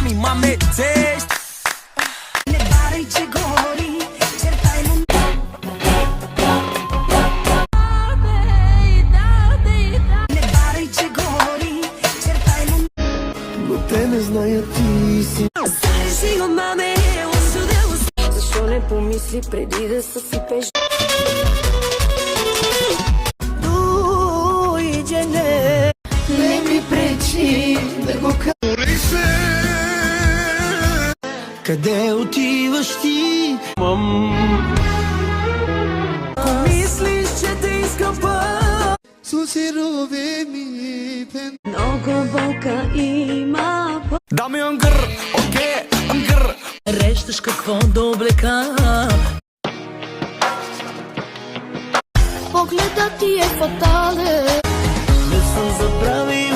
mami, mame taste. Ne baraj që gori, qërtaj mund Ne baraj që gori, qërtaj mund Но те не знаят ти си. Знаеш го, маме, защо не помисли преди да съсипеш? Дойде не ми пречи да го кажа. Къде отиваш ти? Помислиш, че те искам път. Суцирове ми пен. Много болка има. Дами ангър, окей, ангър. Рещаш какво да облека. Погледът ти е фатален. Не съм забравил